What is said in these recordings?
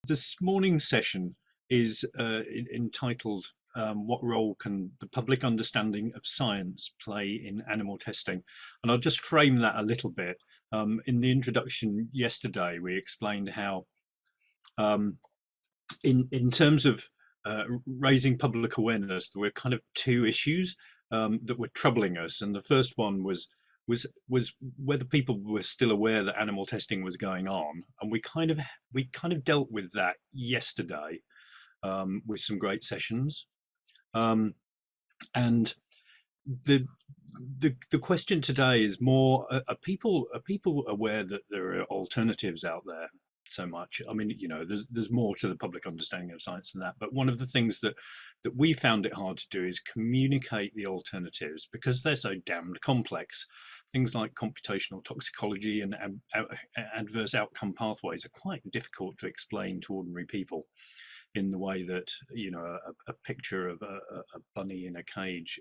This morning's session is entitled What Role Can the Public Understanding of Science Play in Animal Testing? And I'll just frame that a little bit. In the introduction yesterday, we explained how in terms of raising public awareness, there were kind of two issues that were troubling us. And the first one was whether people were still aware that animal testing was going on, and we kind of dealt with that yesterday with some great sessions, and the question today is more: are people aware that there are alternatives out there so much? I mean, you know, there's more to the public understanding of science than that, but one of the things that we found it hard to do is communicate the alternatives because they're so damned complex. Things like computational toxicology and adverse outcome pathways are quite difficult to explain to ordinary people in the way that, you know, a picture of a bunny in a cage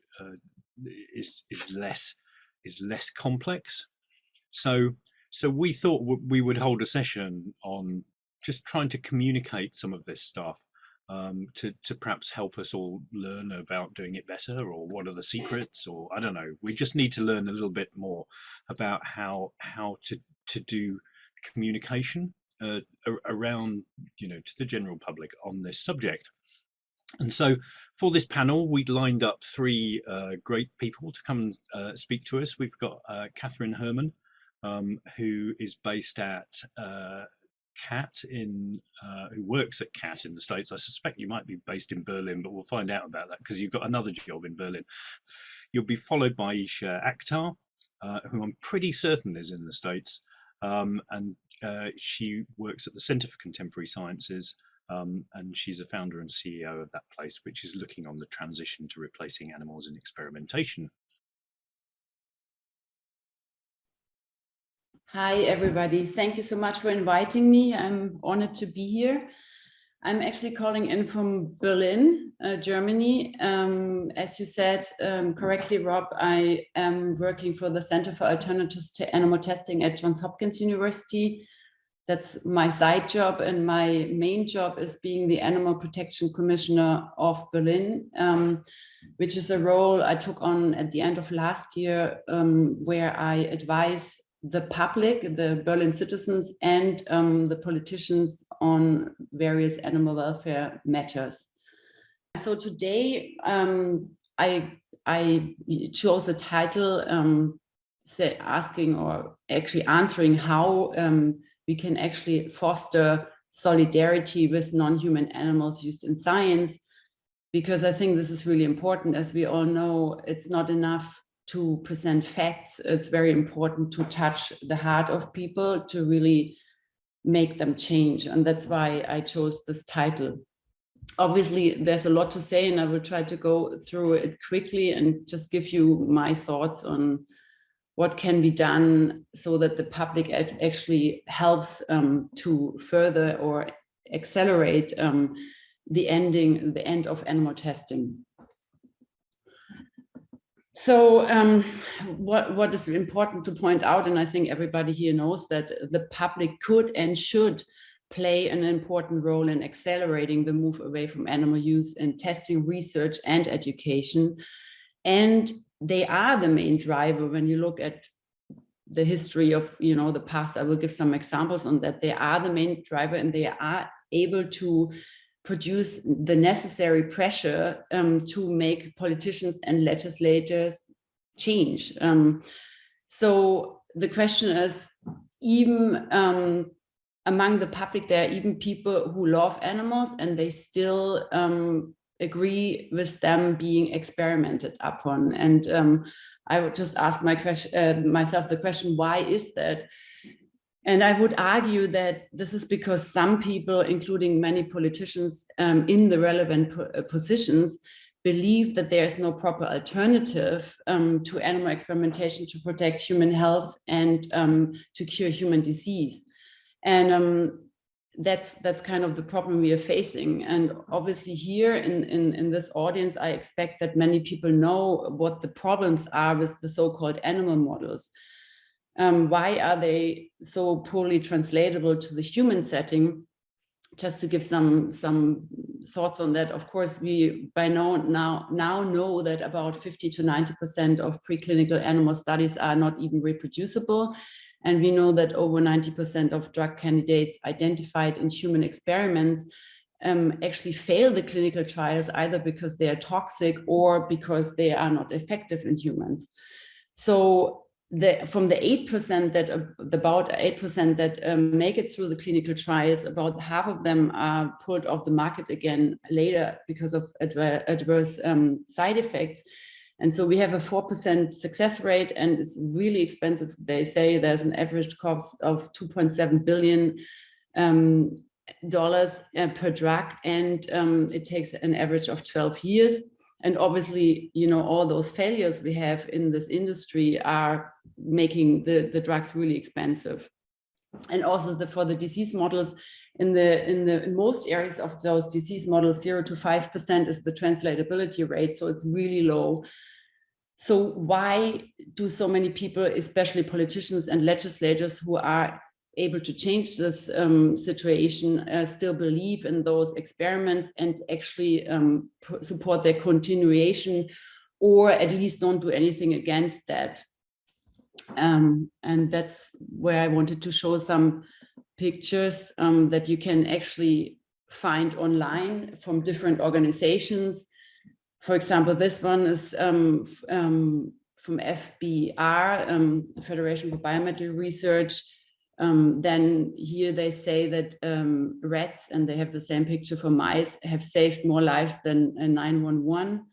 is less complex. So we thought we would hold a session on just trying to communicate some of this stuff to perhaps help us all learn about doing it better, or what are the secrets, or I don't know. We just need to learn a little bit more about how to do communication around, you know, to the general public on this subject. And so for this panel, we'd lined up three great people to come and speak to us. We've got Kathrin Herrmann, who is based at CAT who works at CAT in the States. I suspect you might be based in Berlin, but we'll find out about that because you've got another job in Berlin. You'll be followed by Aysha Akhtar, who I'm pretty certain is in the States, and she works at the Center for Contemporary Sciences, and she's a founder and CEO of that place, which is looking on the transition to replacing animals in experimentation. Hi, everybody. Thank you so much for inviting me. I'm honored to be here. I'm actually calling in from Berlin, Germany. As you said correctly, Rob, I am working for the Center for Alternatives to Animal Testing at Johns Hopkins University. That's my side job, and my main job is being the Animal Protection Commissioner of Berlin, which is a role I took on at the end of last year, where I advise the public, the Berlin citizens, and the politicians on various animal welfare matters. So today I chose a title asking, or actually answering, how we can actually foster solidarity with non-human animals used in science, because I think this is really important. As we all know, it's not enough to present facts. It's very important to touch the heart of people, to really make them change. And that's why I chose this title. Obviously, there's a lot to say, and I will try to go through it quickly and just give you my thoughts on what can be done so that the public actually helps to further or accelerate the end of animal testing. So what is important to point out, and I think everybody here knows, that the public could and should play an important role in accelerating the move away from animal use in testing, research, and education. And they are the main driver when you look at the history of, you know, the past. I will give some examples on that. They are the main driver, and they are able to produce the necessary pressure to make politicians and legislators change. So the question is, even among the public, there are even people who love animals and they still agree with them being experimented upon. And I would just ask myself the question, why is that? And I would argue that this is because some people, including many politicians in the relevant positions, believe that there is no proper alternative to animal experimentation to protect human health and to cure human disease. And that's kind of the problem we are facing. And obviously here in this audience, I expect that many people know what the problems are with the so-called animal models. Why are they so poorly translatable to the human setting? just to give some thoughts on that, of course, we by now know that about 50 to 90% of preclinical animal studies are not even reproducible. And we know that over 90% of drug candidates identified in human experiments actually fail the clinical trials, either because they are toxic or because they are not effective in humans. So from the 8% that about 8% that make it through the clinical trials, about half of them are pulled off the market again later because of adverse side effects. And so we have a 4% success rate, and it's really expensive. They say there's an average cost of $2.7 billion per drug, and it takes an average of 12 years. And obviously, you know, all those failures we have in this industry are making the drugs really expensive. And also for the disease models, in most areas of those disease models, 0 to 5% is the translatability rate. So it's really low. So why do so many people, especially politicians and legislators who are able to change this situation, still believe in those experiments and actually support their continuation, or at least don't do anything against that? And that's where I wanted to show some pictures that you can actually find online from different organizations. For example, this one is from FBR, Federation for Biomedical Research. Then here they say that rats, and they have the same picture for mice, have saved more lives than 911.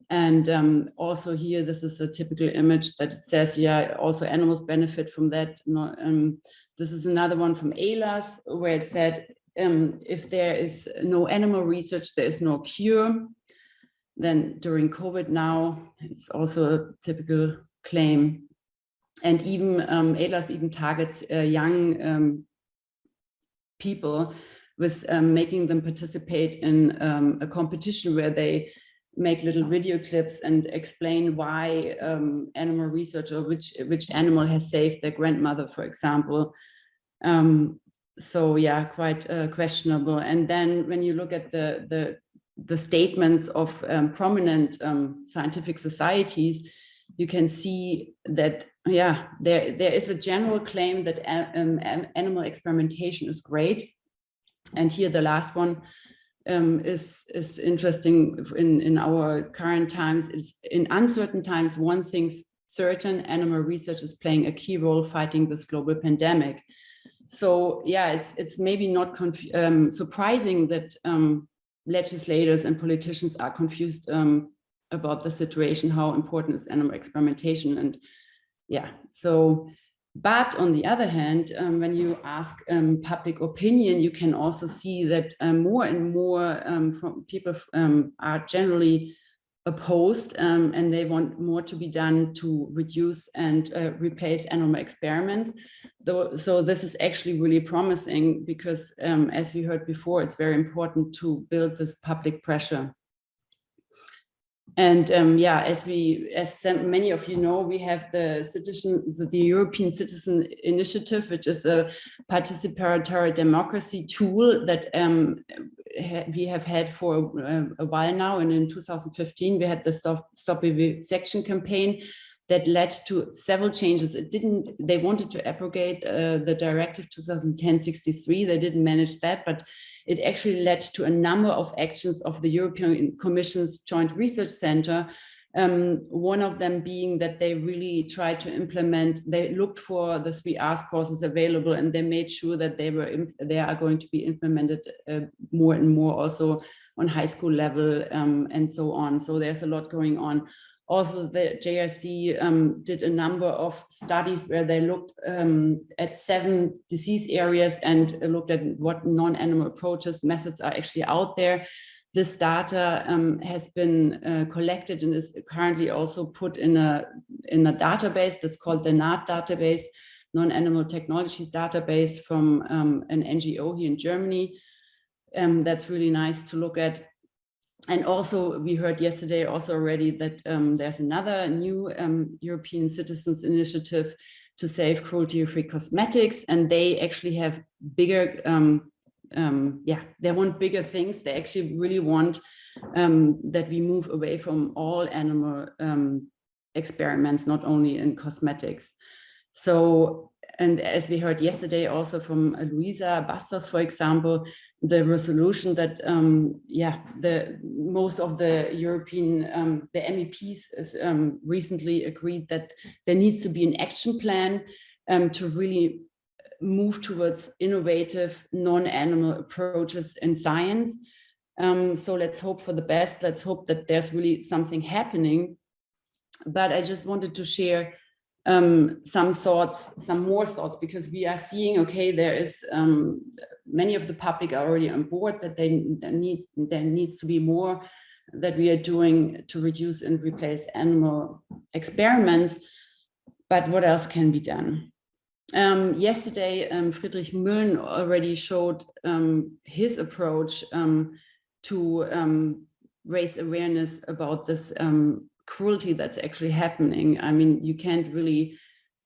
And also here, this is a typical image that says, yeah, also animals benefit from that. This is another one from ALAS, where it said, if there is no animal research, there is no cure. Then during COVID now, it's also a typical claim. And even ALAS even targets young people with making them participate in a competition where they make little video clips and explain why animal research, or which animal has saved their grandmother, for example. So yeah, quite questionable. And then when you look at the statements of prominent scientific societies, you can see that, yeah, there is a general claim that animal experimentation is great. And here the last one is interesting in our current times. Is in uncertain times, one thing's certain: animal research is playing a key role fighting this global pandemic. So yeah, it's maybe not surprising that legislators and politicians are confused about the situation, how important is animal experimentation. And yeah, so, but on the other hand, when you ask public opinion, you can also see that more and more people are generally opposed, and they want more to be done to reduce and replace animal experiments. So this is actually really promising, because as we heard before, it's very important to build this public pressure. And yeah, as many of you know, we have the European Citizen Initiative, which is a participatory democracy tool that we have had for a while now. And in 2015, we had the Stop Vivisection campaign that led to several changes. They wanted to abrogate the directive 2010/63. They didn't manage that, but it actually led to a number of actions of the European Commission's Joint Research Center. One of them being that they really tried to implement, they looked for the 3 R's courses available, and they made sure that they are going to be implemented more and more also on high school level, and so on. So there's a lot going on. Also, the JRC did a number of studies where they looked at 7 disease areas and looked at what non-animal approaches, methods are actually out there. This data has been collected and is currently also put in a database that's called the NAT database, Non-Animal Technology Database, from an NGO here in Germany. That's really nice to look at. And also, we heard yesterday also already that there's another new European Citizens Initiative to save cruelty-free cosmetics, and they actually have bigger they want bigger things. They actually really want that we move away from all animal experiments, not only in cosmetics. So, and as we heard yesterday also from Luisa Bastos, for example, the resolution that most of the European the MEPs recently agreed that there needs to be an action plan to really move towards innovative non-animal approaches in science. So let's hope for the best. Let's hope that there's really something happening. But I just wanted to share some more thoughts, because we are seeing, okay, there is many of the public are already on board that there needs to be more that we are doing to reduce and replace animal experiments. But what else can be done? Yesterday, Friedrich Müllen already showed his approach to raise awareness about this cruelty that's actually happening. I mean, you can't really,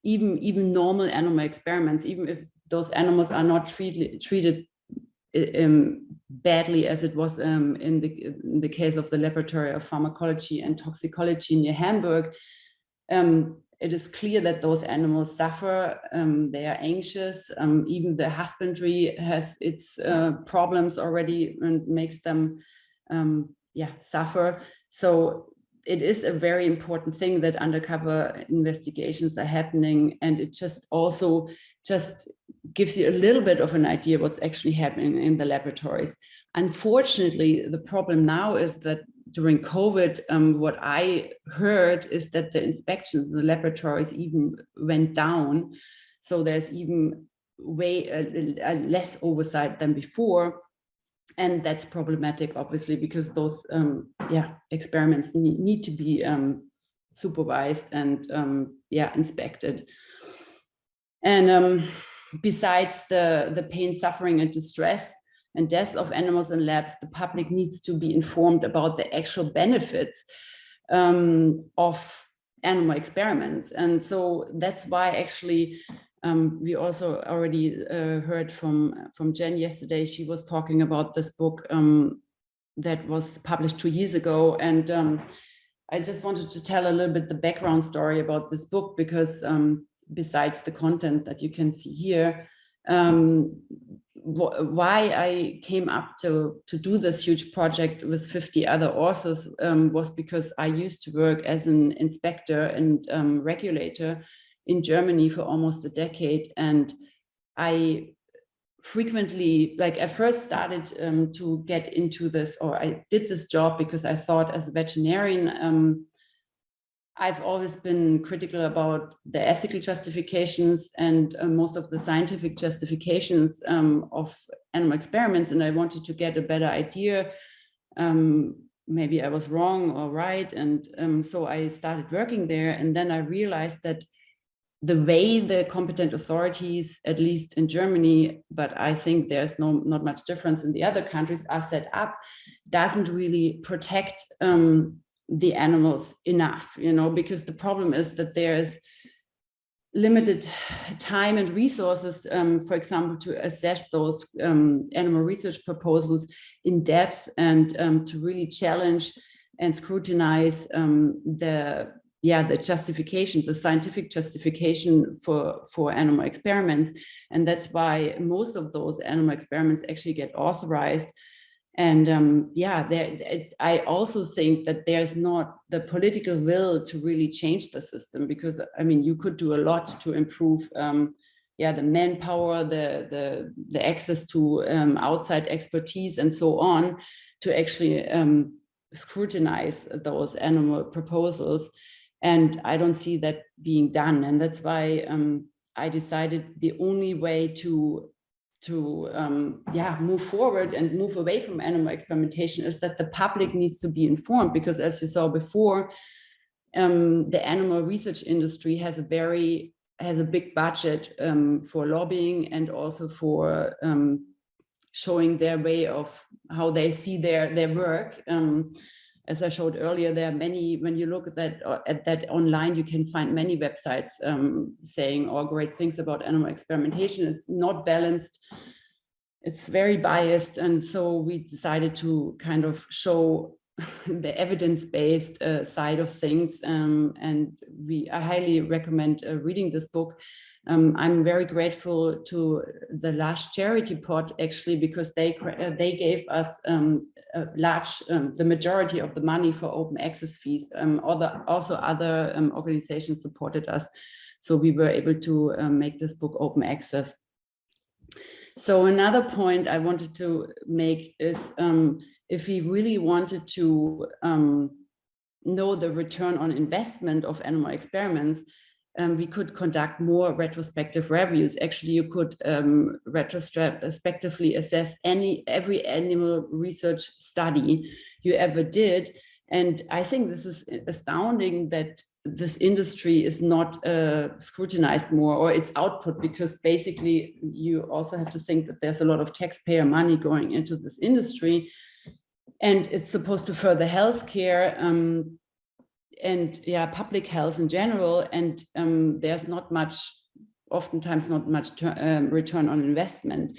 even normal animal experiments, even if those animals are not treated badly, as it was in the case of the Laboratory of Pharmacology and Toxicology near Hamburg, it is clear that those animals suffer. They are anxious. Even the husbandry has its problems already and makes them suffer. So it is a very important thing that undercover investigations are happening, and it just also just gives you a little bit of an idea what's actually happening in the laboratories. Unfortunately, the problem now is that during COVID, what I heard is that the inspections in the laboratories even went down. So there's even way less oversight than before. And that's problematic, obviously, because those experiments need to be supervised and inspected. And besides the pain, suffering, and distress and death of animals in labs, the public needs to be informed about the actual benefits of animal experiments. And so that's why actually we also already heard from Jen yesterday. She was talking about this book that was published 2 years ago. And I just wanted to tell a little bit the background story about this book, because besides the content that you can see here, why I came up to do this huge project with 50 other authors was because I used to work as an inspector and regulator in Germany for almost a decade. And I frequently, I first started to get into this, or I did this job because I thought, as a veterinarian, I've always been critical about the ethical justifications and most of the scientific justifications of animal experiments. And I wanted to get a better idea. Maybe I was wrong or right. And so I started working there. And then I realized that the way the competent authorities, at least in Germany, but I think there's not much difference in the other countries, are set up, doesn't really protect the animals enough, because the problem is that there's limited time and resources, for example, to assess those animal research proposals in depth and to really challenge and scrutinize the justification, the scientific justification for animal experiments. And that's why most of those animal experiments actually get authorized. And I also think that there's not the political will to really change the system, because I mean, you could do a lot to improve the manpower, the access to outside expertise and so on, to actually scrutinize those animal proposals. And I don't see that being done. And that's why I decided the only way to move forward and move away from animal experimentation is that the public needs to be informed, because as you saw before, the animal research industry has a big budget for lobbying and also for showing their way of how they see their work. As I showed earlier, there are many, when you look at that online, you can find many websites saying all great things about animal experimentation. It's not balanced it's very biased. And so we decided to kind of show the evidence-based side of things. And I highly recommend reading this book. I'm very grateful to the Lush charity pot, actually, because they gave us the majority of the money for open access fees. Also other organizations supported us. So we were able to make this book open access. So another point I wanted to make is if we really wanted to know the return on investment of animal experiments, we could conduct more retrospective reviews. Actually, you could retrospectively assess every animal research study you ever did. And I think this is astounding that this industry is not scrutinized more, or its output, because basically you also have to think that there's a lot of taxpayer money going into this industry, and it's supposed to further healthcare and public health in general, and there's oftentimes not much return on investment.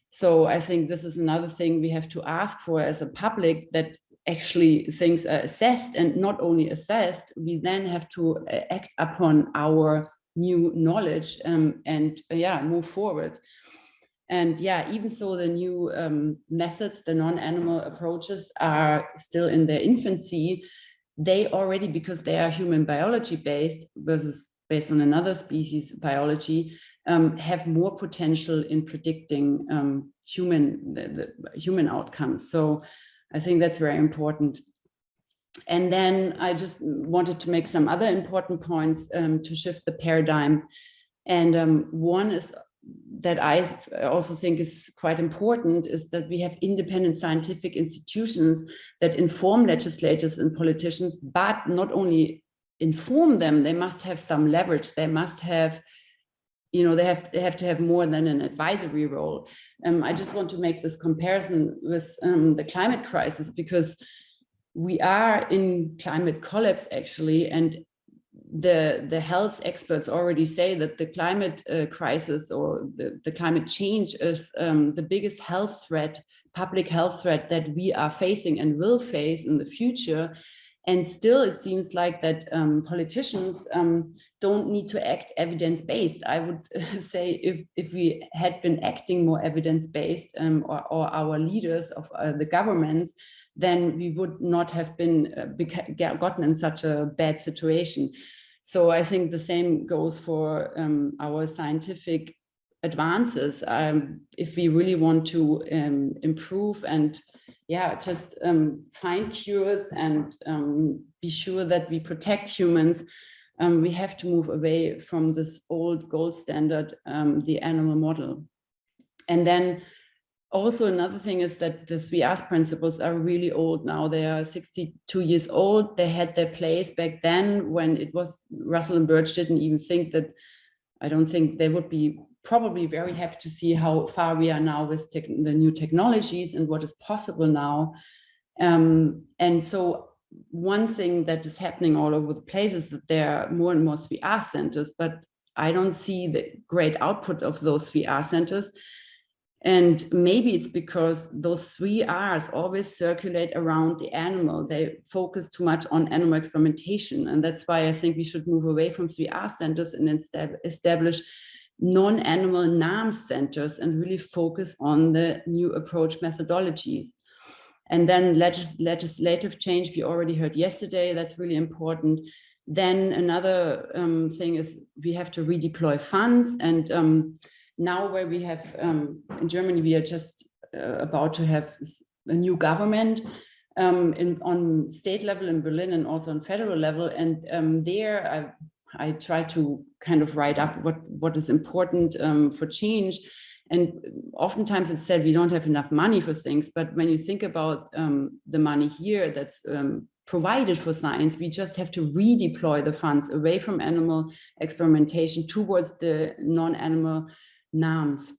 So I think this is another thing we have to ask for as a public, that actually things are assessed, and not only assessed, we then have to act upon our new knowledge and move forward. And even so, the new methods, the non-animal approaches, are still in their infancy. They already, because they are human biology based versus based on another species biology, have more potential in predicting the human outcomes. So I think that's very important. And then I just wanted to make some other important points to shift the paradigm. And one is that I also think is quite important, is that we have independent scientific institutions that inform legislators and politicians, but not only inform them, they must have some leverage. They must have, they have to have more than an advisory role. I just want to make this comparison with the climate crisis, because we are in climate collapse, actually, and the health experts already say that the climate crisis, or the climate change, is the biggest health threat, public health threat, that we are facing and will face in the future. And still, it seems like that politicians don't need to act evidence-based. I would say if we had been acting more evidence-based, or our leaders of the governments, then we would not have been gotten in such a bad situation. So I think the same goes for our scientific advances. If we really want to improve and just find cures and be sure that we protect humans, we have to move away from this old gold standard, the animal model. And then also another thing is that the 3Rs principles are really old now. They are 62 years old. They had their place back then when it was, Russell and Birch didn't even think that, I don't think they would be probably very happy to see how far we are now with the new technologies and what is possible now. And so one thing that is happening all over the place is that there are more and more 3R centers, but I don't see the great output of those 3R centers. And maybe it's because those 3Rs always circulate around the animal. They focus too much on animal experimentation. And that's why I think we should move away from 3R centers and instead establish non-animal NAMS centers and really focus on the new approach methodologies. And then legislative change, we already heard yesterday, that's really important. Then another thing is we have to redeploy funds. And now where we have, in Germany, we are just about to have a new government on state level in Berlin and also on federal level. And there I try to kind of write up what is important for change. And oftentimes it's said we don't have enough money for things, but when you think about the money here that's provided for science, we just have to redeploy the funds away from animal experimentation towards the non-animal NAMs.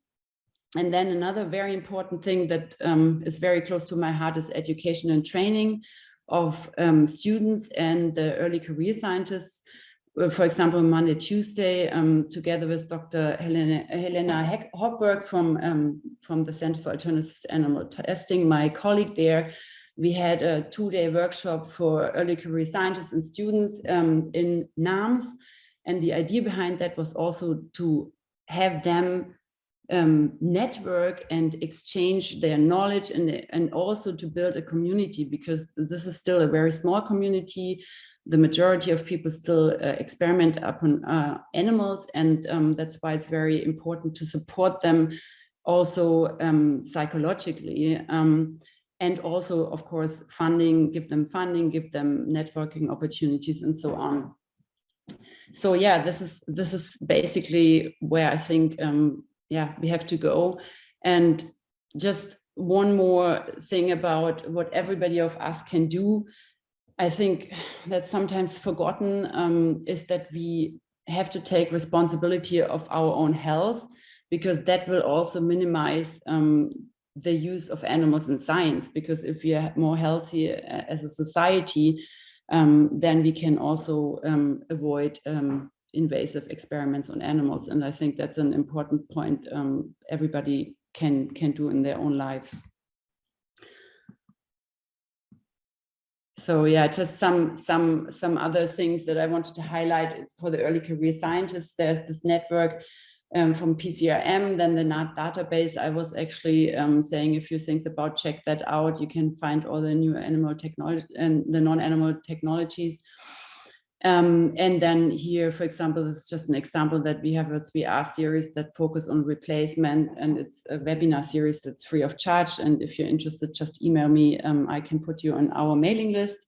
And then another very important thing that is very close to my heart is education and training of students and the early career scientists. for example, Monday, Tuesday, together with Dr. Helena Hochberg from the Center for Alternative Animal Testing, my colleague there, we had a 2-day workshop for early career scientists and students in NAMS. And the idea behind that was also to have them network and exchange their knowledge and also to build a community, because this is still a very small community. The majority of people still experiment upon animals, and that's why it's very important to support them also psychologically. And also, of course, give them networking opportunities and so on. So yeah, this is basically where I think we have to go. And just one more thing about what everybody of us can do, I think that's sometimes forgotten, is that we have to take responsibility of our own health, because that will also minimize the use of animals in science. Because if we are more healthy as a society, then we can also avoid invasive experiments on animals. And I think that's an important point everybody can do in their own lives. So yeah, just some other things that I wanted to highlight for the early career scientists. There's this network from PCRM, then the NAT database. I was actually saying a few things about, check that out. You can find all the new animal technology and the non-animal technologies. And then here, for example, this is just an example that we have a 3R series that focus on replacement, and it's a webinar series that's free of charge. And if you're interested, just email me. I can put you on our mailing list.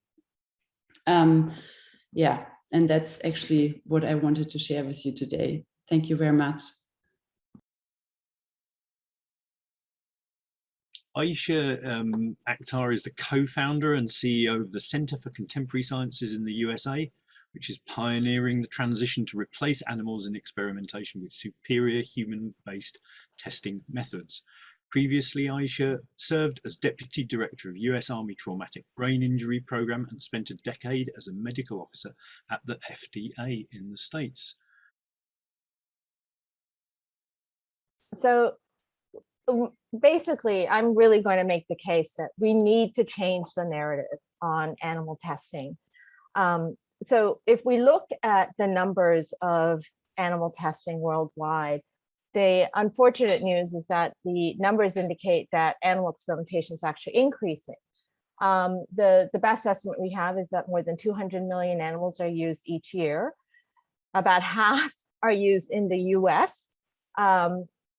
Yeah, and that's actually what I wanted to share with you today. Thank you very much. Aysha Akhtar is the co-founder and CEO of the Center for Contemporary Sciences in the USA, which is pioneering the transition to replace animals in experimentation with superior human-based testing methods. Previously, Aysha served as Deputy Director of US Army Traumatic Brain Injury Program and spent a decade as a medical officer at the FDA in the States. So basically, I'm really going to make the case that we need to change the narrative on animal testing. So if we look at the numbers of animal testing worldwide, the unfortunate news is that the numbers indicate that animal experimentation is actually increasing. The best estimate we have is that more than 200 million animals are used each year. About half are used in the US.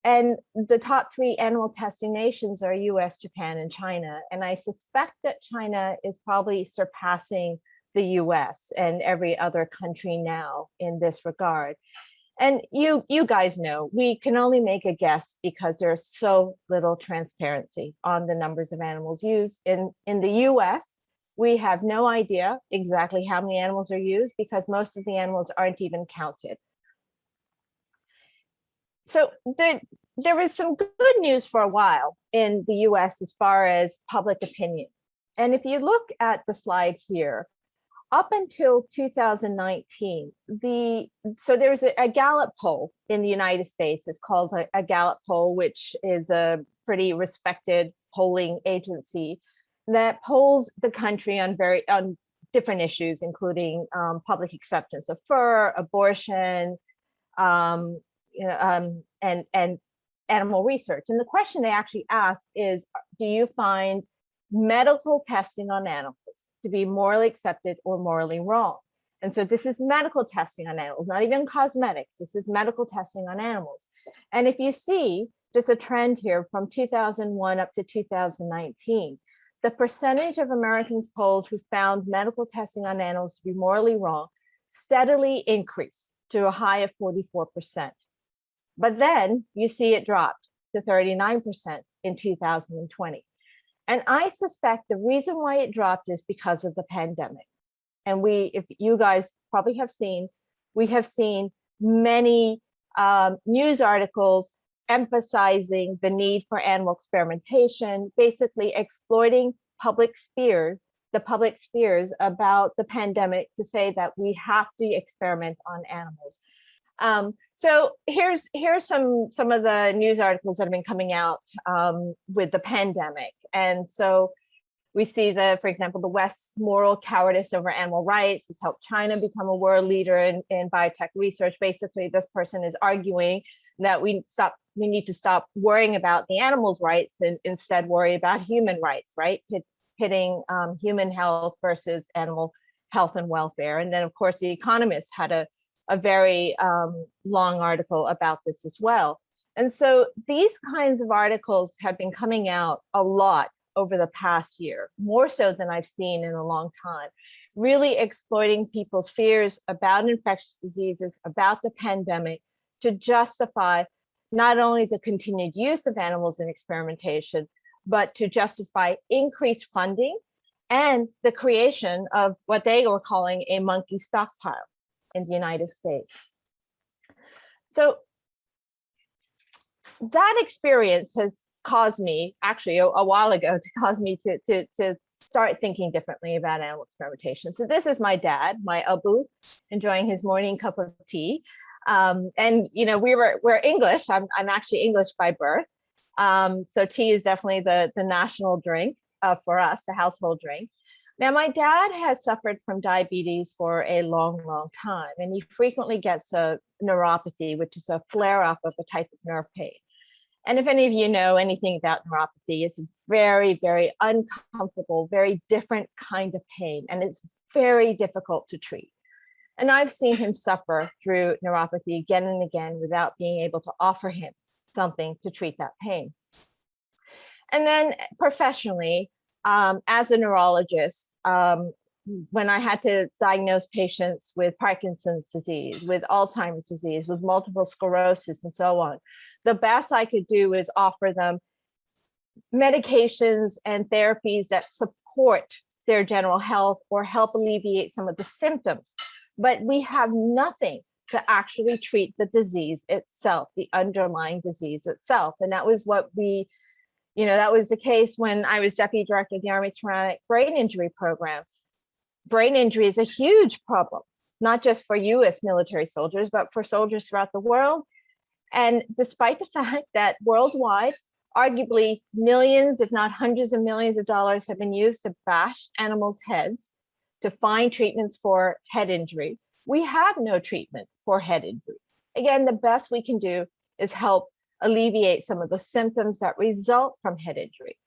And the top 3 animal testing nations are US, Japan, and China. And I suspect that China is probably surpassing the US and every other country now in this regard. And you guys know, we can only make a guess because there's so little transparency on the numbers of animals used. In the US, we have no idea exactly how many animals are used because most of the animals aren't even counted. So there was some good news for a while in the US as far as public opinion. And if you look at the slide here, up until 2019, so there's a Gallup poll in the United States. It's called a Gallup poll, which is a pretty respected polling agency that polls the country on different issues, including public acceptance of fur, abortion, and animal research. And the question they actually ask is, do you find medical testing on animals to be morally accepted or morally wrong? And so this is medical testing on animals, not even cosmetics. This is medical testing on animals. And if you see just a trend here from 2001 up to 2019, the percentage of Americans polled who found medical testing on animals to be morally wrong steadily increased to a high of 44%. But then you see it dropped to 39% in 2020. And I suspect the reason why it dropped is because of the pandemic. And if you guys probably have seen, we have seen many news articles emphasizing the need for animal experimentation, basically exploiting public fears the public's fears about the pandemic to say that we have to experiment on animals. So here's some of the news articles that have been coming out with the pandemic. And so we see for example, the West's moral cowardice over animal rights has helped China become a world leader in biotech research. Basically, this person is arguing that we need to stop worrying about the animals' rights and instead worry about human rights, right? Pitting human health versus animal health and welfare. And then, of course, The Economist had a very long article about this as well. And so these kinds of articles have been coming out a lot over the past year, more so than I've seen in a long time, really exploiting people's fears about infectious diseases, about the pandemic, to justify not only the continued use of animals in experimentation, but to justify increased funding and the creation of what they were calling a monkey stockpile in the United States. So that experience has caused me, actually a while ago, to cause me to start thinking differently about animal experimentation. So this is my dad, my Abu, enjoying his morning cup of tea. And you know, we're English. I'm actually English by birth. So tea is definitely the national drink for us, the household drink. Now, my dad has suffered from diabetes for a long, long time, and he frequently gets a neuropathy, which is a flare-up of a type of nerve pain. And if any of you know anything about neuropathy, it's a very, very uncomfortable, very different kind of pain, and it's very difficult to treat. And I've seen him suffer through neuropathy again and again without being able to offer him something to treat that pain. And then professionally, as a neurologist, when I had to diagnose patients with Parkinson's disease, with Alzheimer's disease, with multiple sclerosis, and so on, the best I could do is offer them medications and therapies that support their general health or help alleviate some of the symptoms. But we have nothing to actually treat the disease itself, the underlying disease itself. And that was what that was the case when I was deputy director of the Army Traumatic Brain Injury Program. Brain injury is a huge problem, not just for US military soldiers, but for soldiers throughout the world. And despite the fact that worldwide, arguably millions, if not hundreds of millions of dollars have been used to bash animals' heads to find treatments for head injury, we have no treatment for head injury. Again, the best we can do is help alleviate some of the symptoms that result from head injury.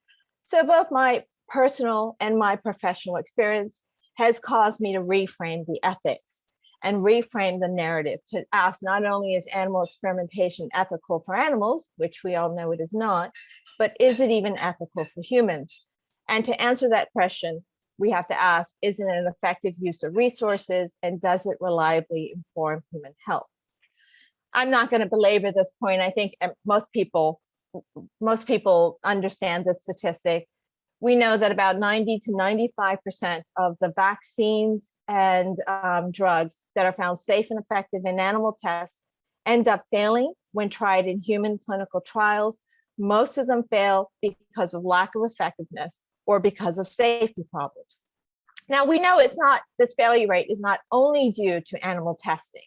So both my personal and my professional experience has caused me to reframe the ethics and reframe the narrative to ask, not only is animal experimentation ethical for animals, which we all know it is not, but is it even ethical for humans? And to answer that question, we have to ask, is it an effective use of resources, and does it reliably inform human health? I'm not going to belabor this point. I think most people understand this statistic. We know that about 90 to 95% of the vaccines and drugs that are found safe and effective in animal tests end up failing when tried in human clinical trials. Most of them fail because of lack of effectiveness or because of safety problems. Now, we know this failure rate is not only due to animal testing,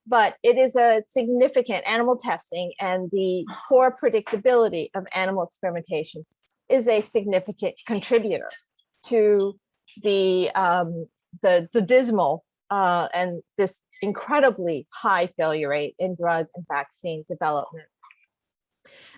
but it is a significant animal testing, and the poor predictability of animal experimentation is a significant contributor to the dismal and this incredibly high failure rate in drug and vaccine development.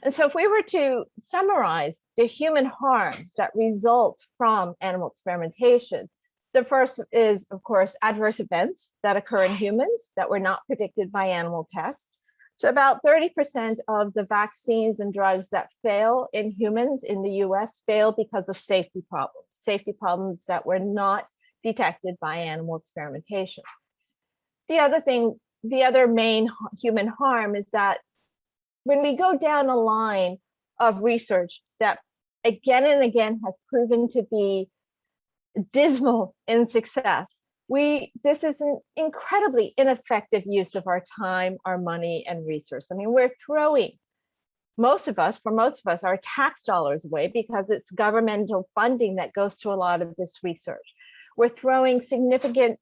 And so if we were to summarize the human harms that result from animal experimentation, the first is, of course, adverse events that occur in humans that were not predicted by animal tests. So about 30% of the vaccines and drugs that fail in humans in the US fail because of safety problems that were not detected by animal experimentation. The other main human harm is that when we go down a line of research that again and again has proven to be dismal in success, this is an incredibly ineffective use of our time, our money, and resource. I mean, we're throwing for most of us, our tax dollars away because it's governmental funding that goes to a lot of this research. We're throwing significant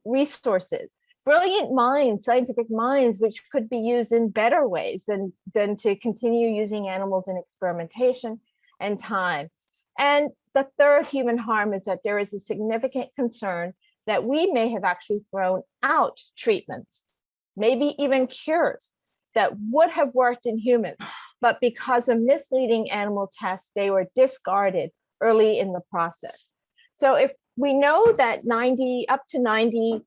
resources, brilliant minds, scientific minds, which could be used in better ways than to continue using animals in experimentation and time. And the third human harm is that there is a significant concern that we may have actually thrown out treatments, maybe even cures that would have worked in humans, but because of misleading animal tests, they were discarded early in the process. So if we know that up to 90%,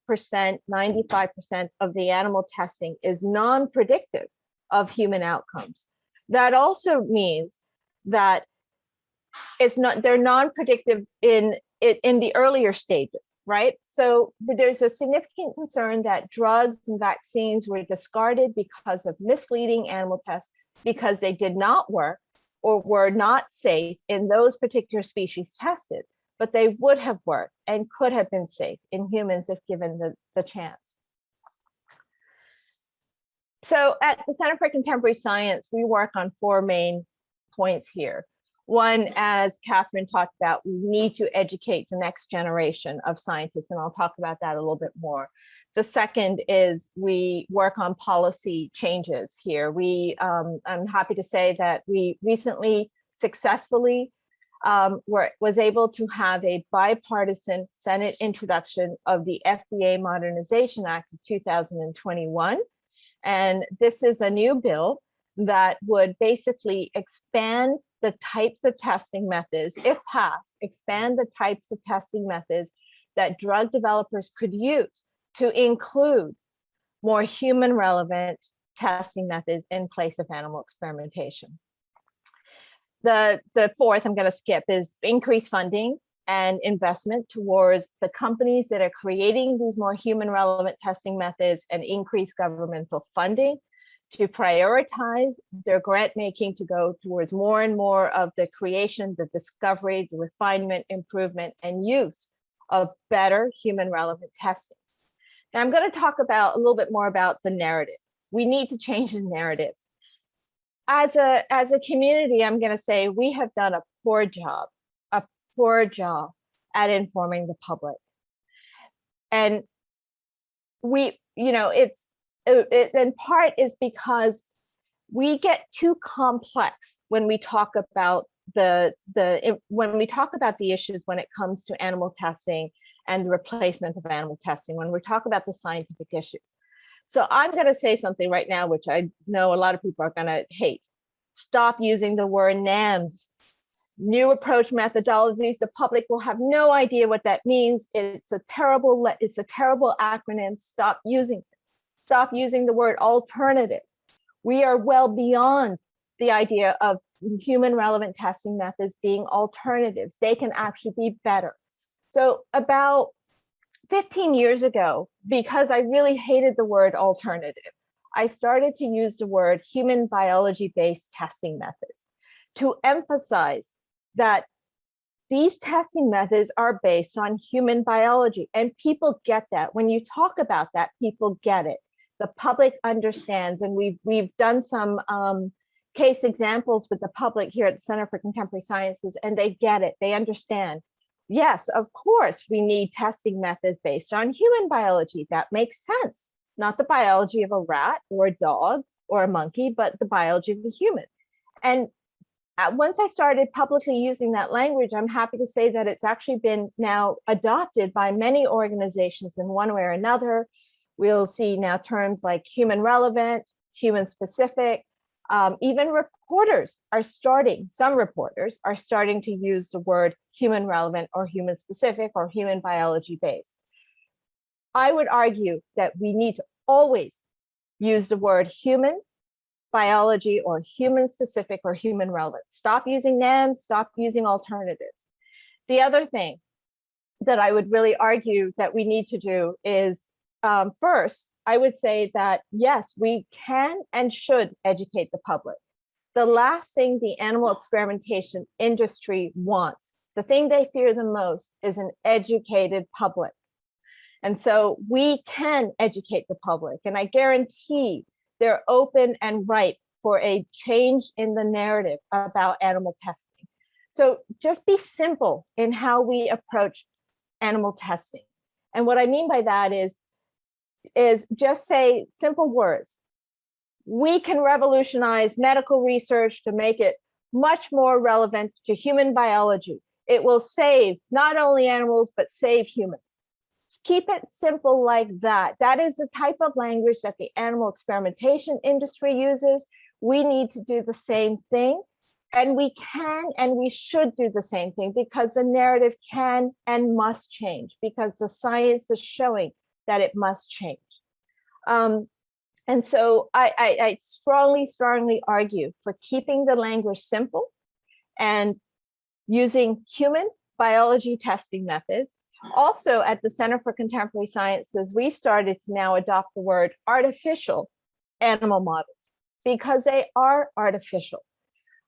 95% of the animal testing is non-predictive of human outcomes, that also means that they're non-predictive in the earlier stages, right? So there's a significant concern that drugs and vaccines were discarded because of misleading animal tests, because they did not work or were not safe in those particular species tested, but they would have worked and could have been safe in humans if given the chance. So at the Center for Contemporary Science, we work on 4 main points here. One, as Kathrin talked about, we need to educate the next generation of scientists, and I'll talk about that a little bit more. The second is we work on policy changes here. I'm happy to say that we recently successfully was able to have a bipartisan Senate introduction of the FDA Modernization Act of 2021. And this is a new bill that would basically expand the types of testing methods, if passed, expand the types of testing methods that drug developers could use to include more human relevant testing methods in place of animal experimentation. The fourth I'm going to skip is increased funding and investment towards the companies that are creating these more human relevant testing methods, and increase governmental funding to prioritize their grant making to go towards more and more of the creation, the discovery, the refinement, improvement, and use of better human relevant testing. Now I'm going to talk about a little bit more about the narrative. We need to change the narrative. As a community, I'm going to say we have done a poor job at informing the public. And we, it in part is because we get too complex when we talk about the issues when it comes to animal testing and the replacement of animal testing, when we talk about the scientific issues. So I'm going to say something right now, which I know a lot of people are going to hate. Stop using the word NAMs, new approach methodologies. The public will have no idea what that means. It's a terrible acronym. Stop using it. Stop using the word alternative. We are well beyond the idea of human relevant testing methods being alternatives. They can actually be better. So about 15 years ago, because I really hated the word alternative, I started to use the word human biology-based testing methods to emphasize that these testing methods are based on human biology, and people get that. When you talk about that, people get it. The public understands, and we've done some case examples with the public here at the Center for Contemporary Sciences, and they get it, they understand. Yes, of course, we need testing methods based on human biology. That makes sense. Not the biology of a rat or a dog or a monkey, but the biology of a human. And once I started publicly using that language, I'm happy to say that it's actually been now adopted by many organizations in one way or another. We'll see now terms like human relevant, human specific. Even reporters are starting, some reporters are starting to use the word human relevant or human specific or human biology based. I would argue that we need to always use the word human biology or human specific or human relevant. Stop using NAMs, stop using alternatives. The other thing that I would really argue that we need to do is first, I would say that, yes, we can and should educate the public. The last thing the animal experimentation industry wants, the thing they fear the most, is an educated public. And so we can educate the public, and I guarantee they're open and ripe for a change in the narrative about animal testing. So just be simple in how we approach animal testing. And what I mean by that is just say simple words. We can revolutionize medical research to make it much more relevant to human biology. It will save not only animals, but save humans. Keep it simple like that. That is the type of language that the animal experimentation industry uses. We need to do the same thing. And we can and we should do the same thing because the narrative can and must change because the science is showing that it must change. And so I strongly argue for keeping the language simple and using human biology testing methods. Also, at the Center for Contemporary Sciences, we've started to now adopt the word artificial animal models because they are artificial.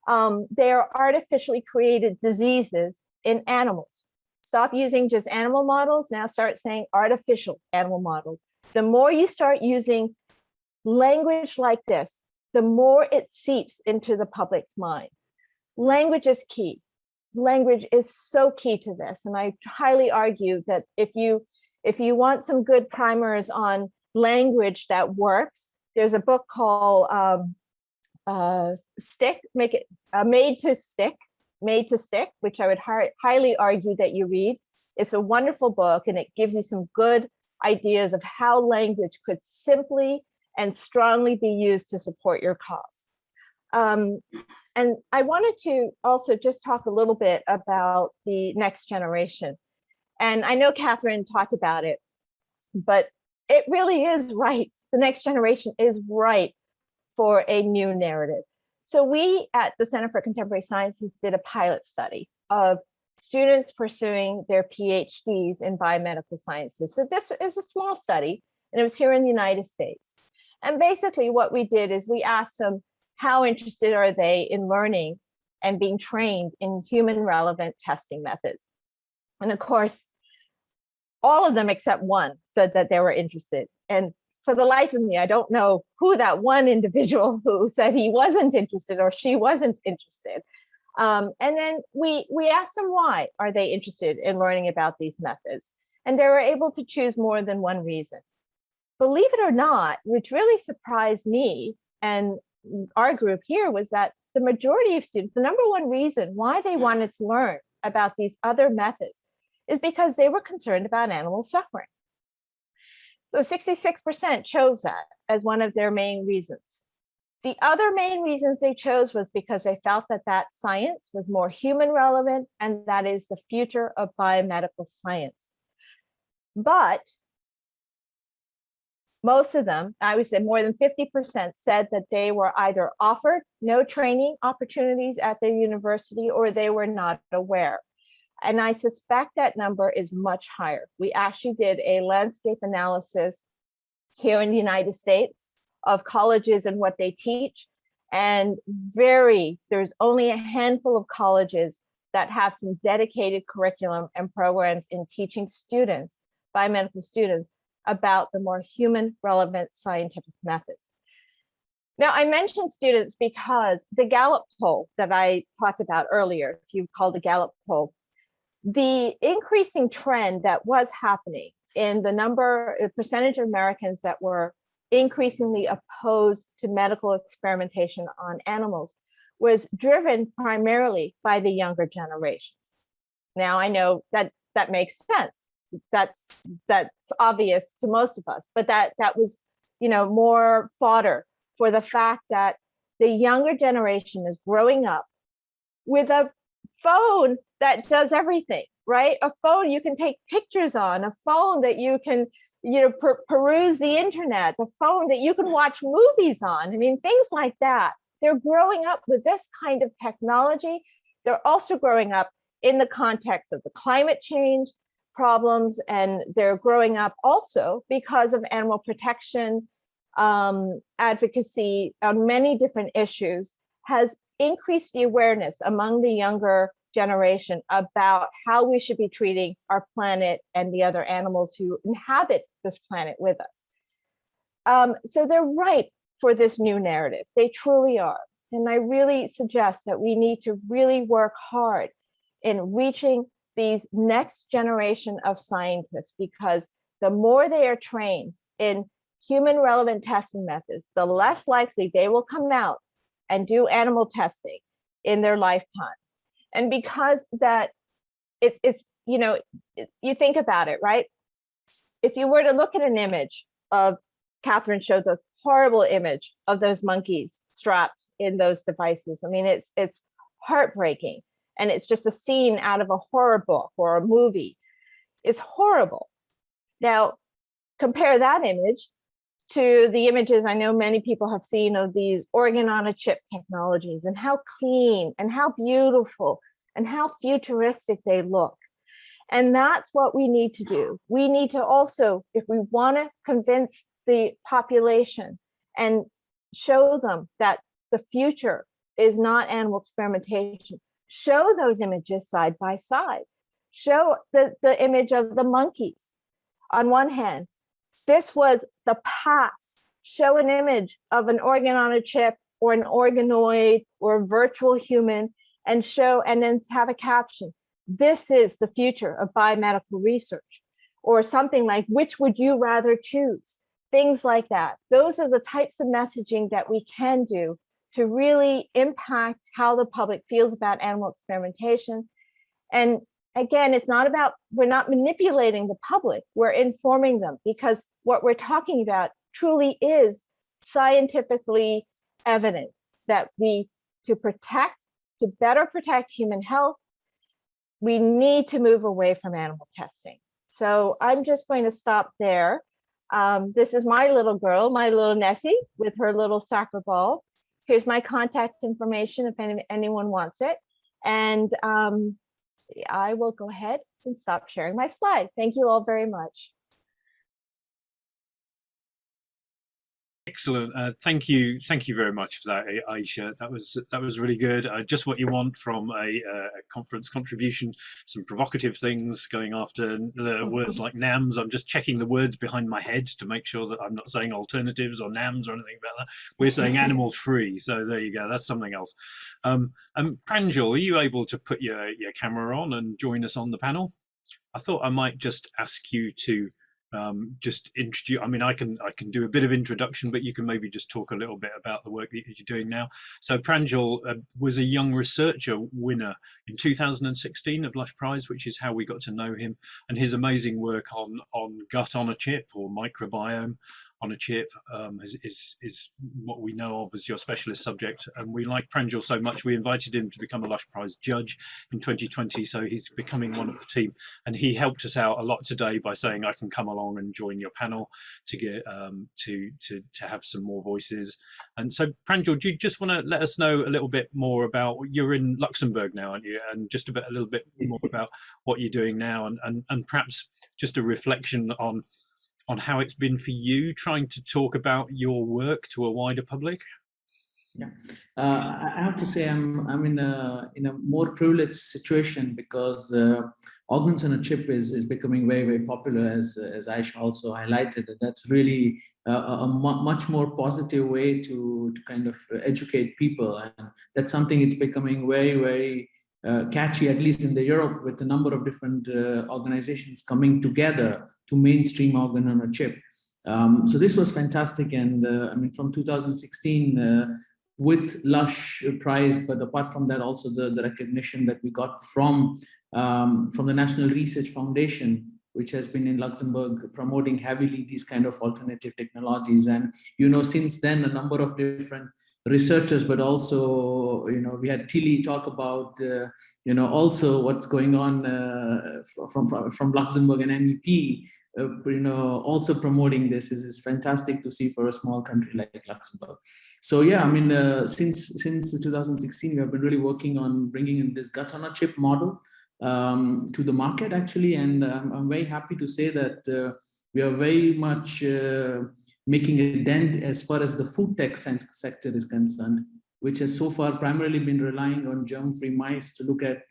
They are artificially created diseases in animals. Stop using just animal models, now start saying artificial animal models. The more you start using language like this, the more it seeps into the public's mind. Language is key. Language is so key to this. And I highly argue that if you want some good primers on language that works, there's a book called Made to Stick, which I would highly argue that you read. It's a wonderful book and it gives you some good ideas of how language could simply and strongly be used to support your cause. And I wanted to also just talk a little bit about the next generation. And I know Kathrin talked about it, but it really is right. The next generation is right for a new narrative. So we at the Center for Contemporary Sciences did a pilot study of students pursuing their PhDs in biomedical sciences. So this is a small study and it was here in the United States. And basically what we did is we asked them, how interested are they in learning and being trained in human relevant testing methods? And of course, all of them except one said that they were interested. And for the life of me, I don't know who that one individual who said he wasn't interested or she wasn't interested. And then we asked them why are they interested in learning about these methods? And they were able to choose more than one reason. Believe it or not, which really surprised me and our group here was that the majority of students, the number one reason why they wanted to learn about these other methods is because they were concerned about animal suffering. So 66% chose that as one of their main reasons. The other main reasons they chose was because they felt that that science was more human relevant and that is the future of biomedical science. But most of them, I would say more than 50% said that they were either offered no training opportunities at their university or they were not aware. And I suspect that number is much higher. We actually did a landscape analysis here in the United States of colleges and what they teach. And there's only a handful of colleges that have some dedicated curriculum and programs in teaching students, biomedical students, about the more human relevant scientific methods. Now, I mentioned students because the Gallup poll that I talked about earlier, if you call the Gallup poll, the increasing trend that was happening in the percentage of Americans that were increasingly opposed to medical experimentation on animals was driven primarily by the younger generations. Now, I know that that makes sense. That's obvious to most of us, but that was, more fodder for the fact that the younger generation is growing up with a phone that does everything, right? A phone you can take pictures on, a phone that you can, peruse the internet, a phone that you can watch movies on. I mean, things like that. They're growing up with this kind of technology. They're also growing up in the context of the climate change problems, and they're growing up also because of animal protection advocacy on many different issues has increased the awareness among the younger generation about how we should be treating our planet and the other animals who inhabit this planet with us. So they're right. for this new narrative. They truly are. And I really suggest that we need to really work hard in reaching these next generation of scientists, because the more they are trained in human relevant testing methods, the less likely they will come out and do animal testing in their lifetime. And because that it's, you know, you think about it, right? If you were to look at an image of, Kathrin showed this horrible image of those monkeys strapped in those devices. I mean, it's heartbreaking. And it's just a scene out of a horror book or a movie. It's horrible. Now, compare that image to the images I know many people have seen of these organ on a chip technologies, and how clean and how beautiful and how futuristic they look. And that's what we need to do. We need to also, if we want to convince the population and show them that the future is not animal experimentation, show those images side by side. Show the image of the monkeys on one hand. This was the past. Show an image of an organ on a chip or an organoid or a virtual human, and show, and then have a caption. This is the future of biomedical research, or something like, which would you rather choose? Things like that. Those are the types of messaging that we can do to really impact how the public feels about animal experimentation. And again, it's not about, we're not manipulating the public, we're informing them, because what we're talking about truly is scientifically evident that to better protect human health, we need to move away from animal testing. So I'm just going to stop there. This is my little girl, my little Nessie, with her little soccer ball. Here's my contact information if anyone wants it. And I will go ahead and stop sharing my slide. Thank you all very much. Excellent. Thank you very much for that, Aysha. That was really good. Just what you want from a conference contribution. Some provocative things, going after the words like NAMs. I'm just checking the words behind my head to make sure that I'm not saying alternatives or NAMs or anything about that. We're saying animal free. So there you go. That's something else. Pranjul, are you able to put your camera on and join us on the panel? I thought I might just ask you to just introduce, I mean, I can do a bit of introduction, but you can maybe just talk a little bit about the work that you're doing now. So Pranjul was a young researcher winner in 2016 of Lush Prize, which is how we got to know him, and his amazing work on gut on a chip, or microbiome on a chip, is what we know of as your specialist subject. And we like Pranjul so much, we invited him to become a Lush Prize judge in 2020. So he's becoming one of the team, and he helped us out a lot today by saying, I can come along and join your panel to get to have some more voices. And so Pranjul, do you just want to let us know a little bit more about, you're in Luxembourg now, aren't you? And just a little bit more about what you're doing now, and perhaps just a reflection on how it's been for you trying to talk about your work to a wider public. Yeah, I have to say I'm in a more privileged situation, because organs on a chip is becoming very popular, as Aysha also highlighted. That's really a much more positive way to kind of educate people, and that's something it's becoming very catchy, at least in the Europe, with a number of different organizations coming together to mainstream organ on a chip. So this was fantastic, and I mean, from 2016 with Lush Prize, but apart from that, also the recognition that we got from the National Research Foundation, which has been in Luxembourg promoting heavily these kind of alternative technologies. And since then, a number of different researchers, but also we had Tilly talk about also what's going on from Luxembourg, and MEP also promoting this is fantastic to see for a small country like Luxembourg. So yeah, I mean, since 2016 we have been really working on bringing in this gut on a chip model to the market, actually, and I'm very happy to say that we are very much making a dent as far as the food tech sector is concerned, which has so far primarily been relying on germ-free mice to look at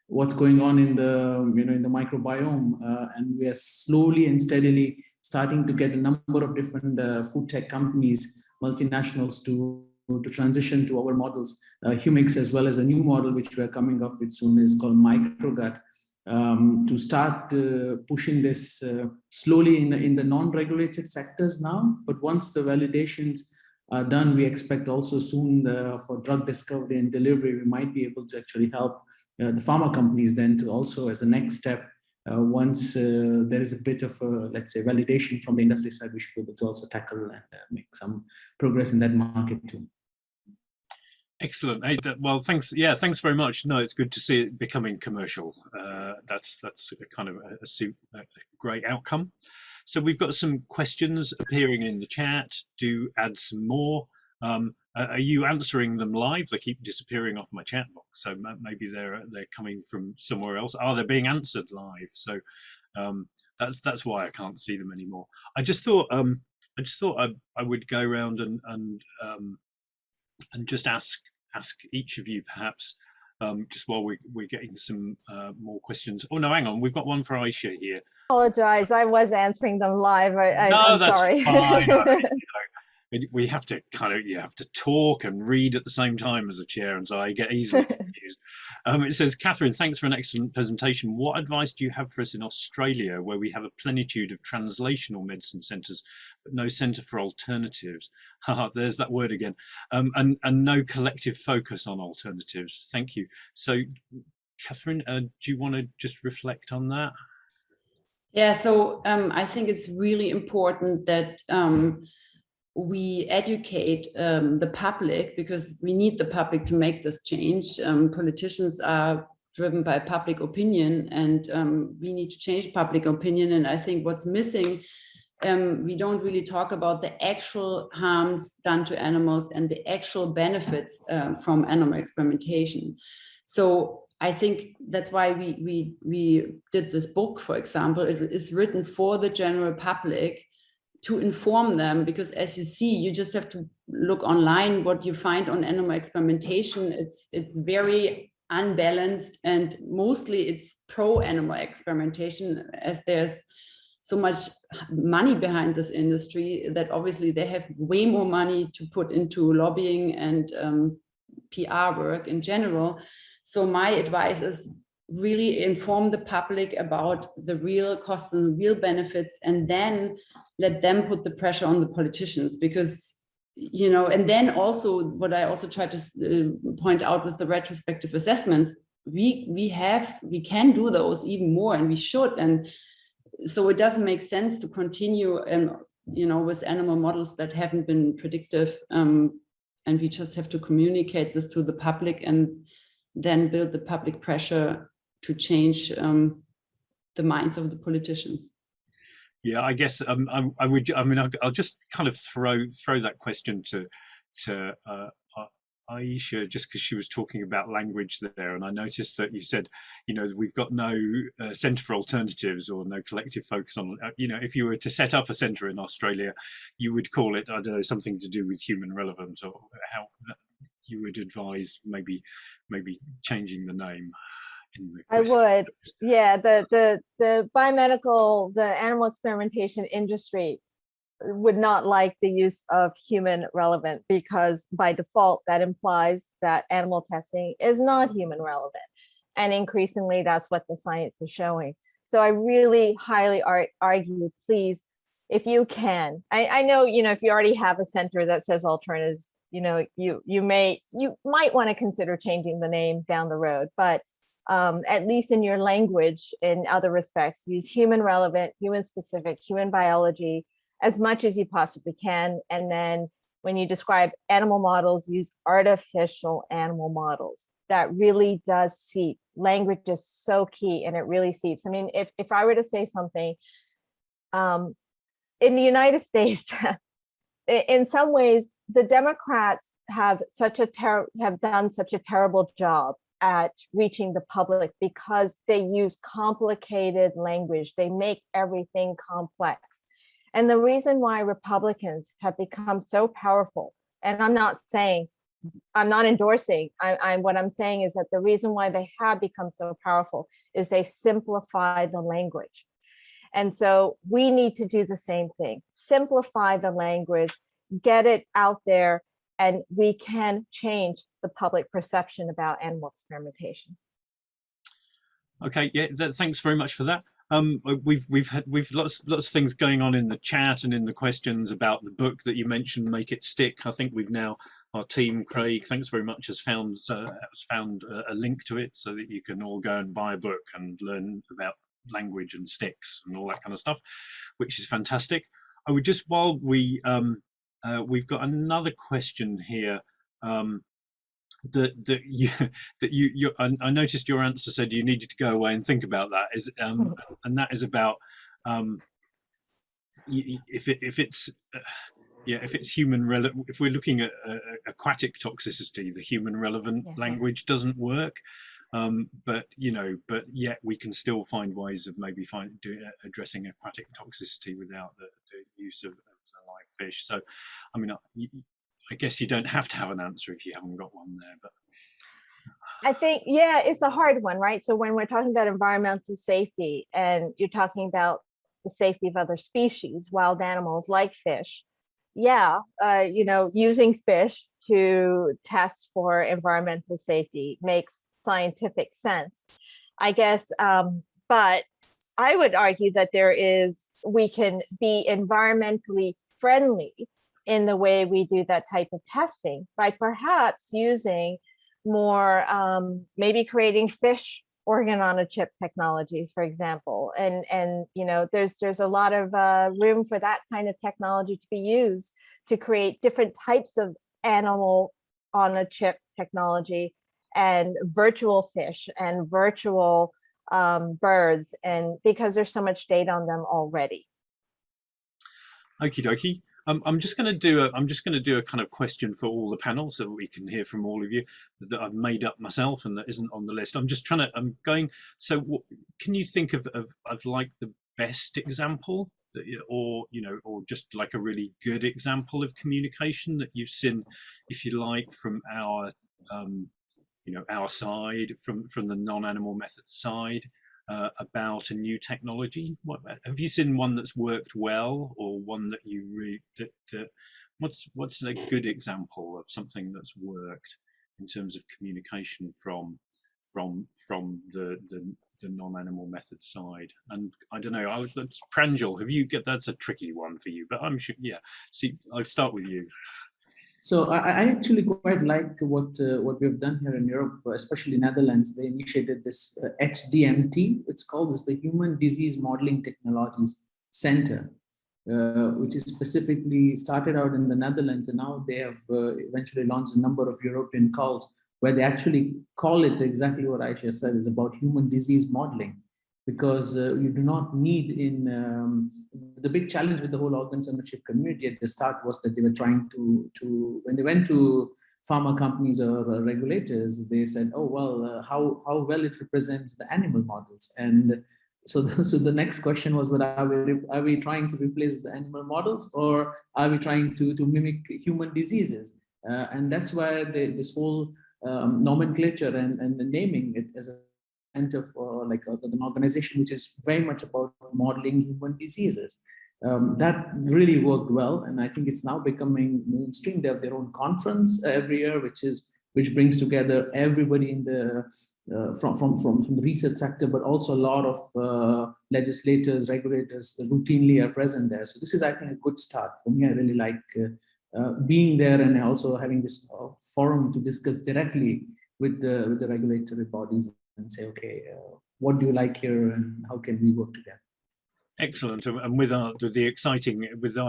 what's going on in the in the microbiome, and we are slowly and steadily starting to get a number of different food tech companies multinationals to transition to our models, Humix, as well as a new model which we're coming up with soon is called Microgut, to start pushing this slowly in the non-regulated sectors now. But once the validations are done, we expect also soon for drug discovery and delivery, we might be able to actually help the pharma companies then to also, as a next step, once there is a bit of, let's say, validation from the industry side, we should be able to also tackle and make some progress in that market too. Excellent. Hey, well, thanks. Yeah, thanks very much. No, it's good to see it becoming commercial. That's a kind of a great outcome. So we've got some questions appearing in the chat. Do add some more. Are you answering them live? They keep disappearing off my chat box, so maybe they're coming from somewhere else. Oh, they're being answered live. So that's why I can't see them anymore. I just thought I would go around and just ask each of you perhaps, just while we're getting some more questions. Oh no, hang on, we've got one for Aysha here. Apologize, I was answering them live. I'm that's sorry. Fine. We have to you have to talk and read at the same time as a chair, and so I get easily confused. It says, Kathrin, thanks for an excellent presentation. What advice do you have for us in Australia, where we have a plenitude of translational medicine centres, but no centre for alternatives? There's that word again. And no collective focus on alternatives. Thank you. So, Kathrin, do you want to just reflect on that? Yeah, so I think it's really important that we educate the public, because we need the public to make this change. Politicians are driven by public opinion, and we need to change public opinion. And I think what's missing, we don't really talk about the actual harms done to animals and the actual benefits from animal experimentation. So I think that's why we did this book, for example. It is written for the general public, to inform them, because as you see, you just have to look online what you find on animal experimentation. It's very unbalanced, and mostly it's pro-animal experimentation, as there's so much money behind this industry that obviously they have way more money to put into lobbying and PR work in general. So my advice is really inform the public about the real costs and the real benefits, and then let them put the pressure on the politicians, because, you know, and then also what I also try to point out with the retrospective assessments, we can do those even more, and we should. And so it doesn't make sense to continue, you know, with animal models that haven't been predictive, and we just have to communicate this to the public and then build the public pressure to change the minds of the politicians. Yeah, I guess I'll just kind of throw that question to Aysha, just because she was talking about language there, and I noticed that you said, you know, we've got no centre for alternatives or no collective focus on, you know, if you were to set up a centre in Australia, you would call it, I don't know, something to do with human relevance, or how you would advise maybe changing the name. I would, yeah. The biomedical, the animal experimentation industry would not like the use of human relevant, because by default that implies that animal testing is not human relevant, and increasingly that's what the science is showing. So I really highly argue, please, if you can. I know, you know, if you already have a center that says alternatives, you know, you might want to consider changing the name down the road, but at least in your language, in other respects, use human relevant, human specific, human biology as much as you possibly can. And then when you describe animal models, use artificial animal models. That really does seep. Language is so key, and it really seeps. I mean, if I were to say something, in the United States, in some ways, the Democrats have done such a terrible job at reaching the public, because they use complicated language. They make everything complex. And the reason why Republicans have become so powerful, and I'm not endorsing, what I'm saying is that the reason why they have become so powerful is they simplify the language. And so we need to do the same thing, simplify the language, get it out there, and we can change the public perception about animal experimentation. Okay, yeah, thanks very much for that. We've lots of things going on in the chat and in the questions about the book that you mentioned, Make It Stick. I think we've now, our team, Craig, thanks very much, has found a link to it so that you can all go and buy a book and learn about language and sticks and all that kind of stuff, which is fantastic. I would just, while we've got another question here. I noticed your answer said you needed to go away and think about that. And that is about if it's human relevant. If we're looking at aquatic toxicity, the human relevant language doesn't work. But yet we can still find ways of maybe addressing aquatic toxicity without the use of the live fish. So, I mean, I guess you don't have to have an answer if you haven't got one there, but I think, yeah, it's a hard one, right? So when we're talking about environmental safety and you're talking about the safety of other species, wild animals like fish, using fish to test for environmental safety makes scientific sense, I guess. But I would argue that we can be environmentally friendly in the way we do that type of testing by perhaps using more, maybe creating fish organ on a chip technologies, for example. And there's a lot of room for that kind of technology to be used to create different types of animal on a chip technology and virtual fish and virtual birds, and because there's so much data on them already. Okie dokie. I'm just going to do a kind of question for all the panel so that we can hear from all of you that I've made up myself and that isn't on the list. So can you think of like the best example that, or just like a really good example of communication that you've seen, if you like, from our our side, from the non-animal method side, about a new technology? Have you seen one that's worked well, or one that you what's a good example of something that's worked in terms of communication from the non-animal method side? And I don't know, Pranjul, that's a tricky one for you, but I'm sure, see, I'll start with you. So I actually quite like what we've done here in Europe, especially Netherlands. They initiated this HDMT. It's called the Human Disease Modeling Technologies Center, which is specifically started out in the Netherlands, and now they have eventually launched a number of European calls where they actually call it exactly what Aysha said, is about human disease modeling. Because you do not need the big challenge with the whole organs on the chip community at the start was that they were trying to when they went to pharma companies or regulators, they said, oh, well, how well it represents the animal models. And so the next question was, well, are we trying to replace the animal models, or are we trying to mimic human diseases? And that's where this whole nomenclature and naming it as a center for like an organization which is very much about modeling human diseases. That really worked well, and I think it's now becoming mainstream. They have their own conference every year, which brings together everybody in the from the research sector, but also a lot of legislators, regulators routinely are present there. So this is, I think, a good start for me. I really like being there and also having this forum to discuss directly with the regulatory bodies and say, okay, what do you like here, and how can we work together? Excellent. And with our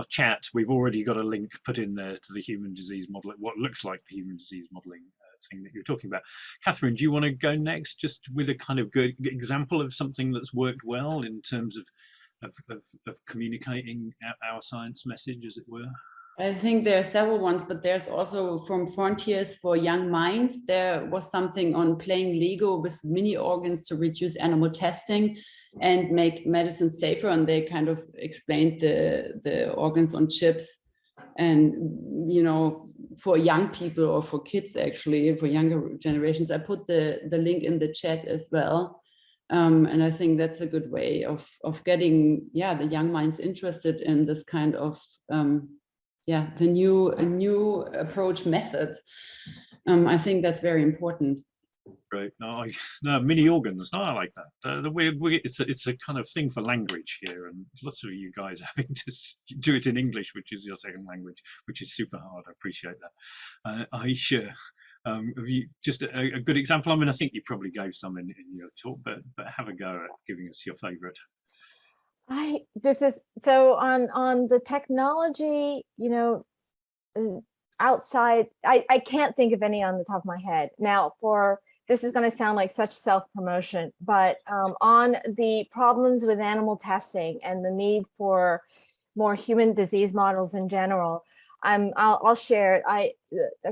chat, we've already got a link put in there to the human disease model, what looks like the human disease modeling thing that you're talking about. Kathrin, do you want to go next, just with a kind of good example of something that's worked well in terms of communicating our science message, as it were? I think there are several ones, but there's also from Frontiers for Young Minds. There was something on playing Lego with mini organs to reduce animal testing and make medicine safer. And they kind of explained the organs on chips. And, for young people or for kids, actually, for younger generations, I put the link in the chat as well. And I think that's a good way of getting, the young minds interested in this kind of the new approach methods. I think that's very important. Great. No, mini organs. No, I like that. It's a kind of thing for language here, and lots of you guys having to do it in English, which is your second language, which is super hard. I appreciate that. Aysha, have you just a good example? I mean, I think you probably gave some in your talk, but have a go at giving us your favorite. So on the technology, outside, I can't think of any on the top of my head now. This is going to sound like such self-promotion, but on the problems with animal testing and the need for more human disease models in general, I'll share.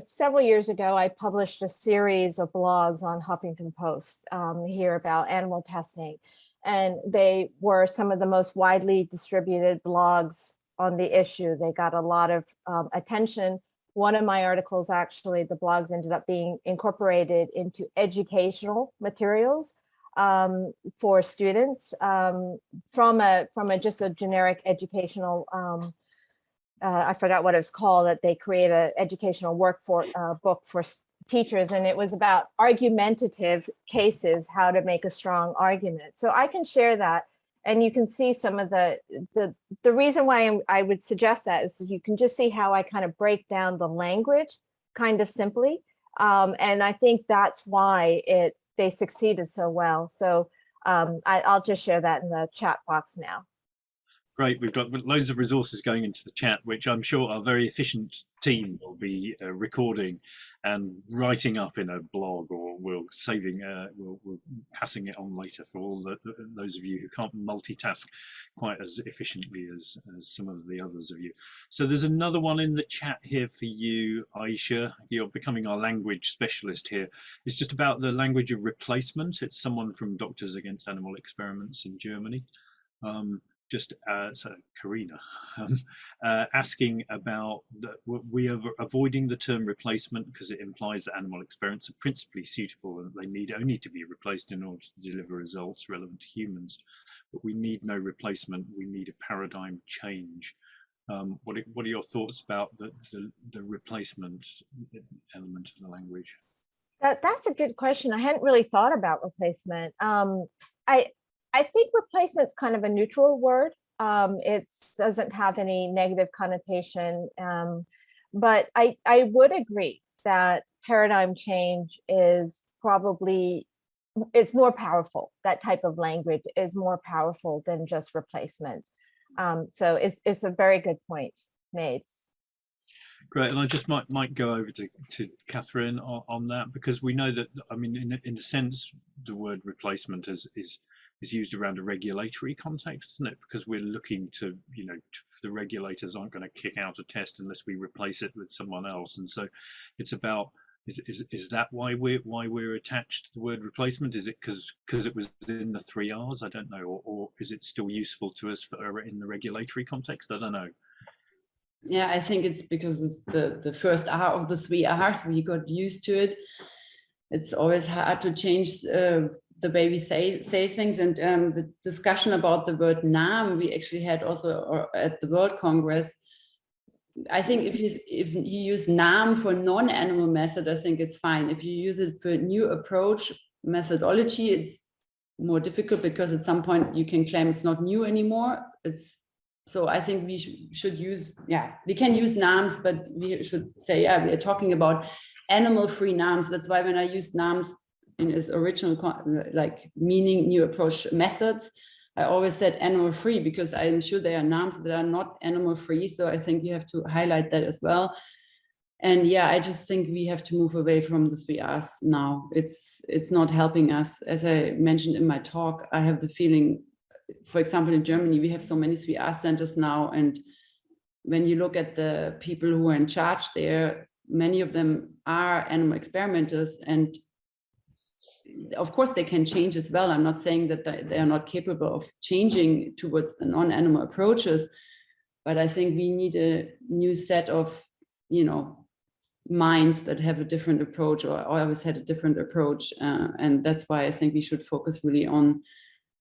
Several years ago, I published a series of blogs on Huffington Post here about animal testing, and they were some of the most widely distributed blogs on the issue. They got a lot of attention. One of my articles, actually, the blogs ended up being incorporated into educational materials for students from just a generic educational, I forgot what it was called, that they create an educational book for teachers, and it was about argumentative cases, how to make a strong argument. So I can share that. And you can see some of the reason why I would suggest that is you can just see how I kind of break down the language kind of simply. And I think that's why they succeeded so well. So I'll just share that in the chat box now. Great, we've got loads of resources going into the chat, which I'm sure our very efficient team will be recording and writing up in a blog, or we'll passing it on later for all those of you who can't multitask quite as efficiently as some of the others of you. So there's another one in the chat here for you, Aysha. You're becoming our language specialist here. It's just about the language of replacement. It's someone from Doctors Against Animal Experiments in Germany. So Karina, asking about we are avoiding the term replacement because it implies that animal experiments are principally suitable and they need only to be replaced in order to deliver results relevant to humans. But we need no replacement. We need a paradigm change. What are your thoughts about the replacement element of the language? That's a good question. I hadn't really thought about replacement. I think replacement is kind of a neutral word. It doesn't have any negative connotation, but I would agree that paradigm change is probably, it's more powerful. That type of language is more powerful than just replacement. So it's a very good point made. Great, and I just might go over to Kathrin on that, because we know that, I mean, in a sense, the word replacement is used around a regulatory context, isn't it? Because we're looking to, the regulators aren't going to kick out a test unless we replace it with someone else, and so it's about is that why we're attached to the word replacement? Is it because it was in the 3 R's? I don't know, or is it still useful to us in the regulatory context? I don't know. Yeah, I think it's because it's the first R of the 3 R's. We got used to it. It's always hard to change the baby say things, and the discussion about the word Naam we actually had also at the World Congress. I think if you use Naam for non-animal method, I think it's fine. If you use it for new approach methodology, it's more difficult because at some point you can claim it's not new anymore. So I think we should use, we can use Naams, but we should say, we are talking about animal-free Naams. That's why when I used Naams in its original, like meaning new approach methods, I always said animal-free, because I'm sure there are Naams that are not animal-free. So I think you have to highlight that as well. And I just think we have to move away from the 3 R's now. It's not helping us. As I mentioned in my talk, I have the feeling, for example, in Germany, we have so many 3 R centers now. And when you look at the people who are in charge there, many of them are animal experimenters. And of course, they can change as well. I'm not saying that they are not capable of changing towards the non-animal approaches, but I think we need a new set of, minds that have a different approach, or always had a different approach. And that's why I think we should focus really on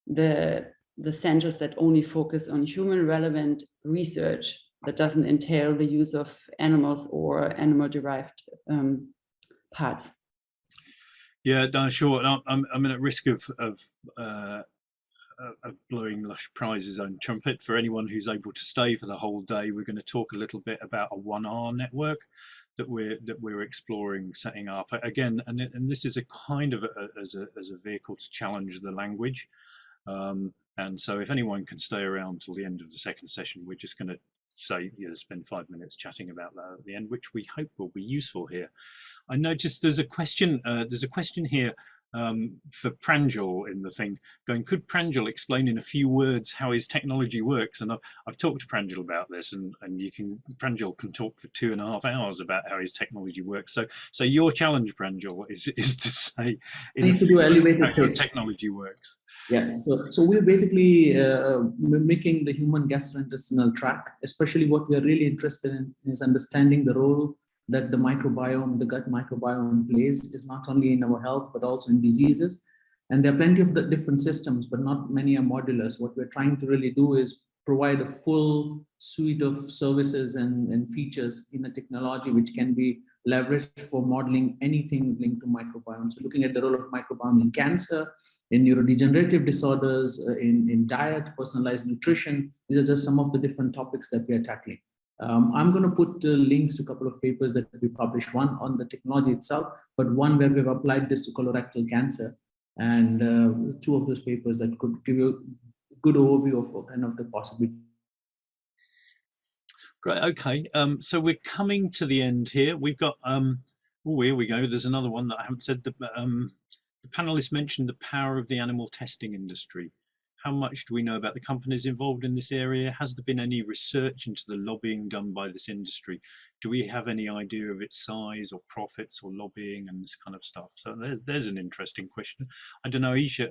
the centers that only focus on human relevant research that doesn't entail the use of animals or animal-derived parts. Yeah, no, sure. I'm at risk of blowing Lush Prize's own trumpet. For anyone who's able to stay for the whole day, we're going to talk a little bit about a 1R network that we're exploring setting up again, and this is a kind of as a vehicle to challenge the language. And so if anyone can stay around till the end of the second session, we're just going to say, spend 5 minutes chatting about that at the end, which we hope will be useful here. I noticed there's a question here for Pranjul in the thing, going, could Pranjul explain in a few words how his technology works? And I've talked to Pranjul about this, and Pranjul can talk for 2.5 hours about how his technology works. So your challenge, Pranjul, is to say in a few words how your technology works. Yeah, so we're basically mimicking the human gastrointestinal tract. Especially what we're really interested in is understanding the role that the microbiome, the gut microbiome plays, is not only in our health, but also in diseases. And there are plenty of the different systems, but not many are modular. So what we're trying to really do is provide a full suite of services and features in a technology which can be leveraged for modeling anything linked to microbiome. So looking at the role of microbiome in cancer, in neurodegenerative disorders, in diet, personalized nutrition. These are just some of the different topics that we are tackling. I'm going to put links to a couple of papers that we published, one on the technology itself, but one where we've applied this to colorectal cancer, and 2 of those papers that could give you a good overview of kind of the possibility. Great. Okay. So we're coming to the end here. We've got oh, here we go. There's another one that I haven't said. The panelists mentioned the power of the animal testing industry. How much do we know about the companies involved in this area? Has there been any research into the lobbying done by this industry? Do we have any idea of its size or profits or lobbying and this kind of stuff? So there's an interesting question. I don't know, Aysha,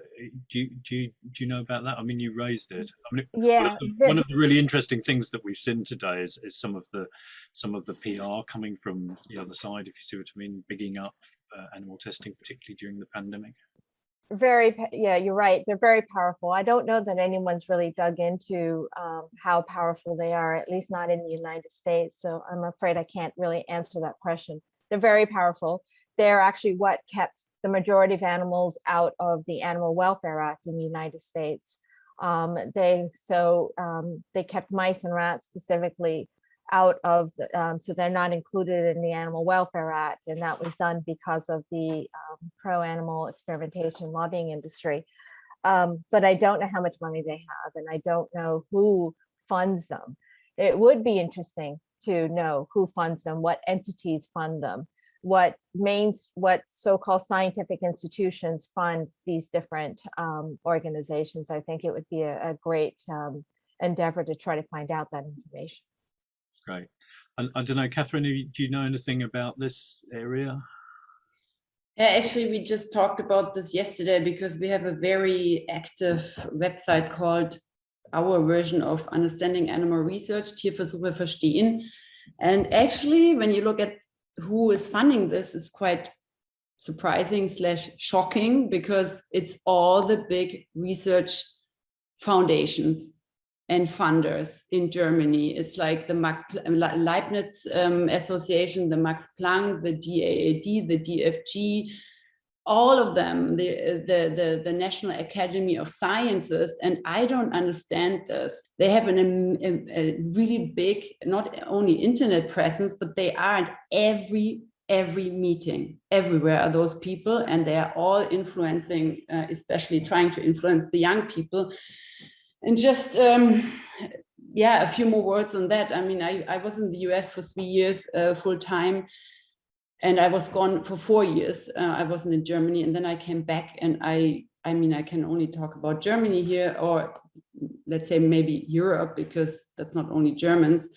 do you know about that? I mean, you raised it. I mean, Yeah. one of the really interesting things that we've seen today is some of the PR coming from the other side, if you see what I mean, bigging up animal testing, particularly during the pandemic. Yeah, you're right. They're very powerful. I don't know that anyone's really dug into how powerful they are, at least not in the United States. So I'm afraid I can't really answer that question. They're very powerful. They're actually what kept the majority of animals out of the Animal Welfare Act in the United States. They kept mice and rats specifically out of the, so they're not included in the Animal Welfare Act, and that was done because of the pro-animal experimentation lobbying industry. But I don't know how much money they have, and I don't know who funds them. It would be interesting to know who funds them, what entities fund them, what so-called scientific institutions fund these different organizations. I think it would be a great endeavor to try to find out that information. Great. I don't know, Kathrin, do you know anything about this area? Yeah, actually, we just talked about this yesterday because we have a very active website called our version of Understanding Animal Research, Tierversuche verstehen. And actually, when you look at who is funding this, it's quite surprising / shocking, because it's all the big research foundations and funders in Germany. It's like the Leibniz Association, the Max Planck, the DAAD, the DFG, all of them, the National Academy of Sciences. And I don't understand this. They have a really big, not only internet presence, but they are at every meeting. Everywhere are those people, and they are all influencing, especially trying to influence the young people. And just, yeah, a few more words on that. I mean, I was in the US for 3 years full time, and I was gone for 4 years. I wasn't in Germany, and then I came back, and I mean, I can only talk about Germany here, or let's say maybe Europe, because that's not only Germans.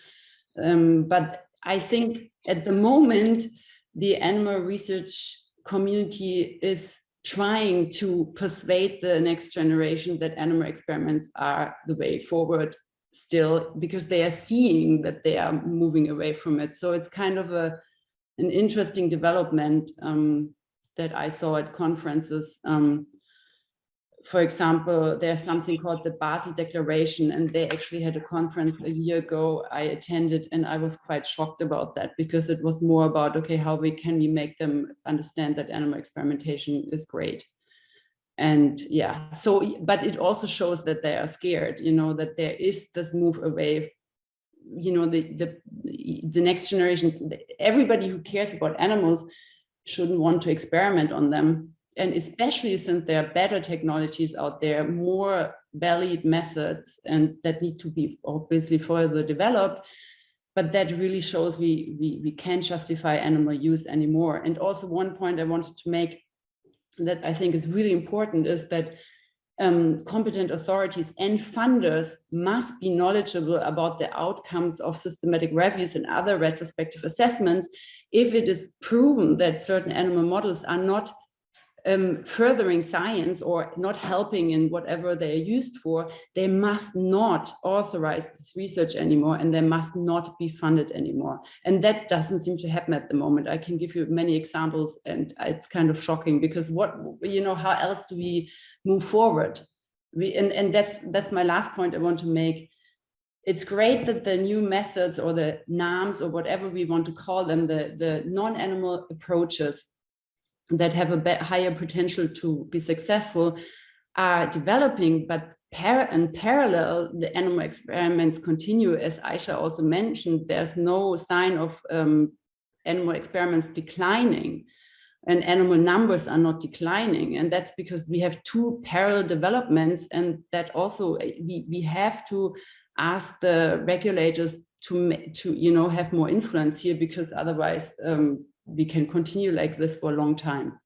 But I think at the moment, the animal research community is trying to persuade the next generation that animal experiments are the way forward still, because they are seeing that they are moving away from it. So it's kind of an interesting development that I saw at conferences, for example, there's something called the Basel Declaration, and they actually had a conference a year ago I attended, and I was quite shocked about that, because it was more about, okay, how can we make them understand that animal experimentation is great. And yeah, so, but it also shows that they are scared, you know, that there is this move away, you know, the next generation, everybody who cares about animals shouldn't want to experiment on them. And especially since there are better technologies out there, more valid methods, and that need to be obviously further developed. But that really shows we can't justify animal use anymore. And also one point I wanted to make that I think is really important is that competent authorities and funders must be knowledgeable about the outcomes of systematic reviews and other retrospective assessments. If it is proven that certain animal models are not furthering science or not helping in whatever they are used for, they must not authorize this research anymore, and they must not be funded anymore. And that doesn't seem to happen at the moment. I can give you many examples, and it's kind of shocking, because what, you know, how else do we move forward? And that's my last point I want to make. It's great that the new methods, or the NAMs, or whatever we want to call them, the non-animal approaches that have a higher potential to be successful are developing, but in parallel, the animal experiments continue. As Aysha also mentioned, there's no sign of animal experiments declining, and animal numbers are not declining. And that's because we have two parallel developments, and that also we have to ask the regulators to you know, have more influence here, because otherwise we can continue like this for a long time.